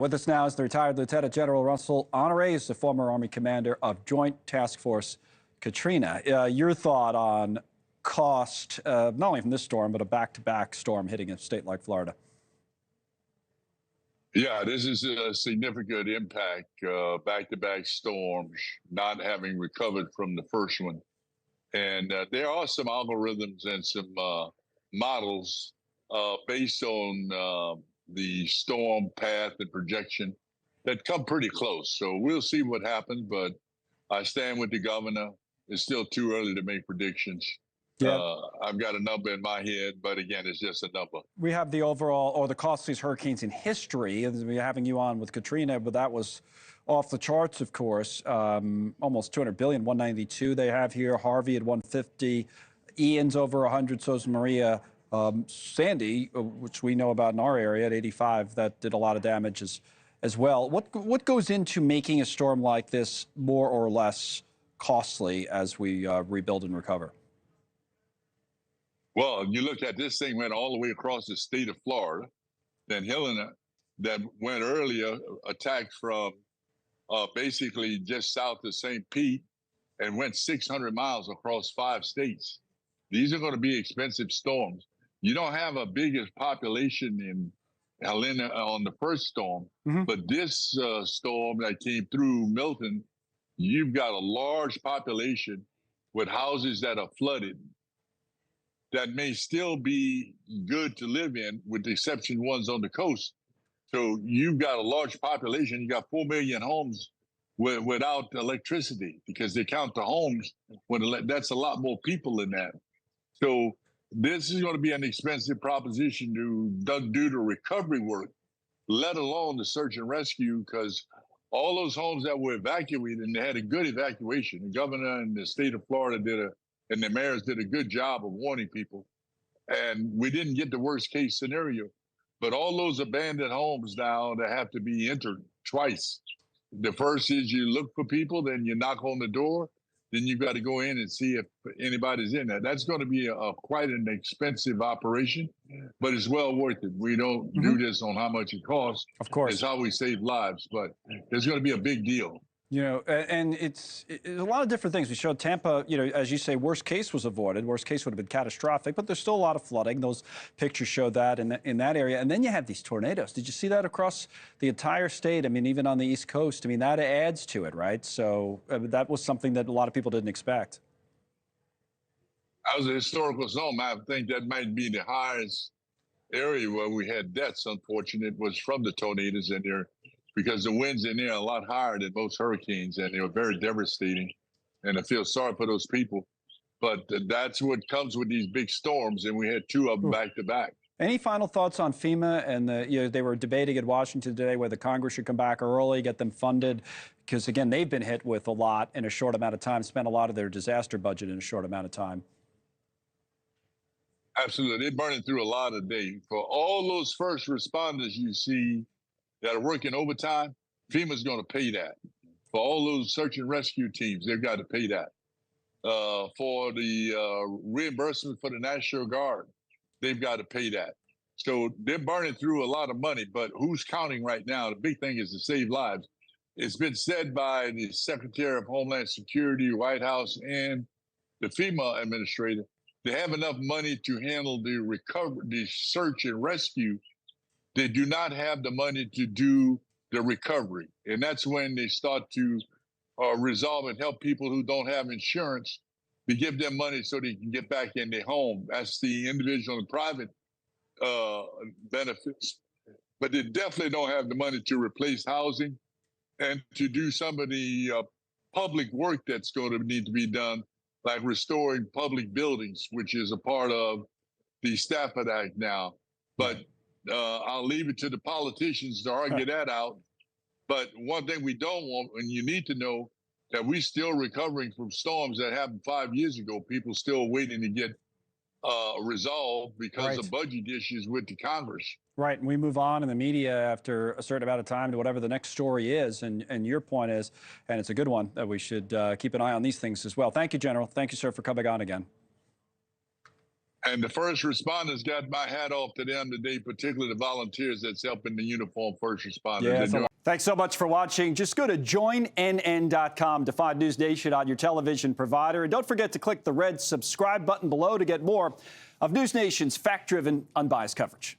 With us now is the retired Lieutenant General Russel Honore, is the former Army commander of Joint Task Force Katrina. Your thought on cost, not only from this storm, but a back-to-back storm hitting a state like Florida? Yeah, this is a significant impact, back-to-back storms, not having recovered from the first one. And there are some algorithms and some models based on the storm path and projection that come pretty close. So we'll see what happens, but I stand with the governor. It's still too early to make predictions. Yeah. I've got a number in my head, but again, it's just a number. We have the overall, or the costliest hurricanes in history. We're having you on with Katrina, but that was off the charts, of course. Almost 200 billion, 192 they have here. Harvey at 150. Ian's over 100, so is Maria. Sandy, which we know about in our area at 85, that did a lot of damage as well. What goes into making a storm like this more or less costly as we rebuild and recover? Well, you look at this thing went all the way across the state of Florida. Then Helene, that went earlier, attacked from basically just south of St. Pete and went 600 miles across 5 states. These are going to be expensive storms. You don't have a biggest population in Helene on the first storm, but this storm that came through Milton, you've got a large population with houses that are flooded that may still be good to live in, with the exception ones on the coast. So you've got a large population. You got 4 million homes without electricity because they count the homes. That's a lot more people than that. So this is going to be an expensive proposition to do the recovery work, let alone the search and rescue, because all those homes that were evacuated, and they had a good evacuation. The governor and the state of Florida and the mayors did a good job of warning people. And we didn't get the worst case scenario. But all those abandoned homes now that have to be entered twice. The first is you look for people, then you knock on the door, then you've got to go in and see if anybody's in there. That's going to be quite an expensive operation, but it's well worth it. We don't do this on how much it costs. Of course. It's how we save lives, but it's going to be a big deal. You know, and it's a lot of different things. We showed Tampa, you know, as you say, worst case was avoided. Worst case would have been catastrophic, but there's still a lot of flooding. Those pictures show that in that area. And then you have these tornadoes. Did you see that across the entire state? I mean, even on the East Coast. I mean, that adds to it, right? So that was something that a lot of people didn't expect. As a historical zone, I think that might be the highest area where we had deaths, unfortunate, was from the tornadoes in there. Because the winds in there are a lot higher than most hurricanes, and they were very devastating. And I feel sorry for those people. But that's what comes with these big storms, and we had 2 of them back to back. Any final thoughts on FEMA? And they were debating in Washington today whether Congress should come back early, get them funded, because, again, they've been hit with a lot in a short amount of time, spent a lot of their disaster budget in a short amount of time. Absolutely. They're burning through a lot a day. For all those first responders you see that are working overtime, FEMA's going to pay that. For all those search and rescue teams, they've got to pay that. For the reimbursement for the National Guard, they've got to pay that. So they're burning through a lot of money, but who's counting right now? The big thing is to save lives. It's been said by the Secretary of Homeland Security, White House, and the FEMA administrator, they have enough money to handle the recovery, the search and rescue. They do not have the money to do the recovery. And that's when they start to resolve and help people who don't have insurance. We give them money so they can get back in their home. That's the individual and private benefits. But they definitely don't have the money to replace housing and to do some of the public work that's going to need to be done, like restoring public buildings, which is a part of the Stafford Act now. But I'll leave it to the politicians to argue that out. But one thing we don't want, and you need to know, that we're still recovering from storms that happened 5 years ago. People still waiting to get resolved because of budget issues with the Congress. Right, and we move on in the media after a certain amount of time to whatever the next story is. And your point is, and it's a good one, that we should keep an eye on these things as well. Thank you, General. Thank you, sir, for coming on again. And the first responders got my hat off to them today, particularly the volunteers that's helping the uniformed first responders. Yeah, thanks so much for watching. Just go to joinnn.com to find NewsNation on your television provider. And don't forget to click the red subscribe button below to get more of NewsNation's fact-driven, unbiased coverage.